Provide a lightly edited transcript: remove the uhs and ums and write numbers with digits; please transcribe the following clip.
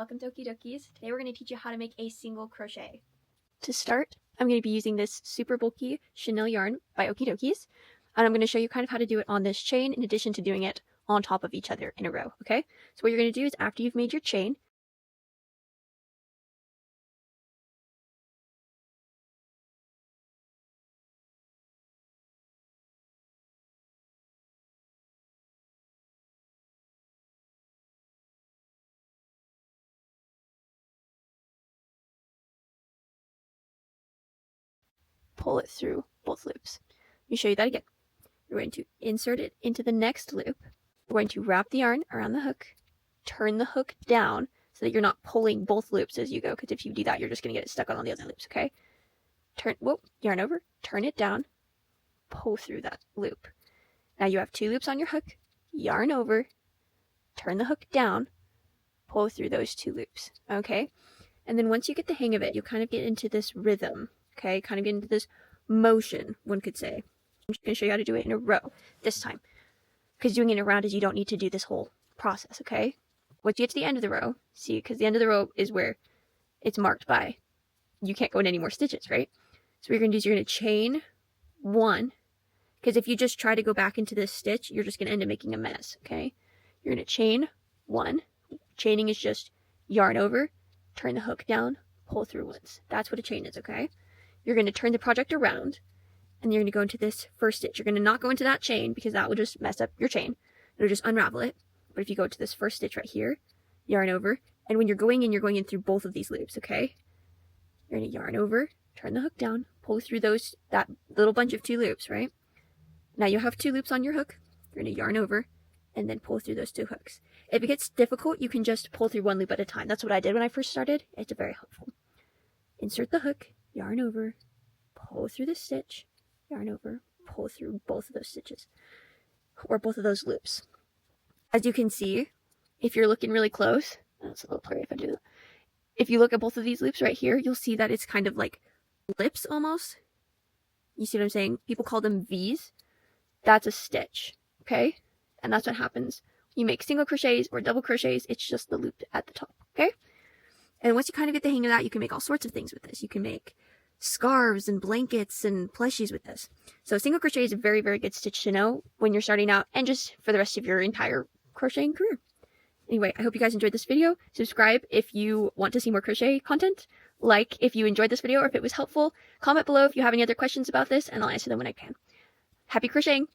welcome to Okie Dokies. Today we're going to teach you how to make a single crochet. To start, I'm going to be using this super bulky chenille yarn by Okie Dokies, and I'm going to show you kind of how to do it on this chain in addition to doing it on top of each other in a row, okay? So what you're going to do is after you've made your chain, pull it through both loops. Let me show you that again. You're going to insert it into the next loop. We're going to wrap the yarn around the hook, turn the hook down so that you're not pulling both loops as you go, because if you do that, you're just going to get it stuck on all the other loops, okay? Yarn over, turn it down, pull through that loop. Now you have 2 loops on your hook, yarn over, turn the hook down, pull through those 2 loops, okay? And then once you get the hang of it, you'll kind of get into this rhythm, okay? Kind of get into this motion, one could say. I'm just going to show you how to do it in a row this time, because doing it in a round is you don't need to do this whole process, okay? Once you get to the end of the row, see, because the end of the row is where it's marked by, you can't go in any more stitches, right? So what you're going to do is you're going to chain 1, because if you just try to go back into this stitch, you're just going to end up making a mess, okay? You're going to chain 1. Chaining is just yarn over, turn the hook down, pull through once. That's what a chain is, okay? You're going to turn the project around, and you're going to go into this first stitch. You're going to not go into that chain, because that will just mess up your chain. It'll just unravel it. But if you go to this first stitch right here, yarn over, and when you're going in through both of these loops, okay? You're going to yarn over, turn the hook down, pull through that little bunch of 2 loops, right? Now you have 2 loops on your hook. You're going to yarn over, and then pull through those 2 hooks. If it gets difficult, you can just pull through 1 loop at a time. That's what I did when I first started. It's very helpful. Insert the hook, yarn over, pull through the stitch, yarn over, pull through both of those stitches, or both of those loops. As you can see, if you're looking really close, that's a little blurry if I do that. If you look at both of these loops right here, you'll see that it's kind of like lips almost. You see what I'm saying? People call them V's. That's a stitch, okay? And that's what happens. You make single crochets or double crochets, it's just the loop at the top, okay? And once you kind of get the hang of that, you can make all sorts of things with this. You can make scarves and blankets and plushies with this. So single crochet is a very, very good stitch to know when you're starting out and just for the rest of your entire crocheting career. Anyway, I hope you guys enjoyed this video. Subscribe if you want to see more crochet content. Like if you enjoyed this video or if it was helpful. Comment below if you have any other questions about this, and I'll answer them when I can. Happy crocheting!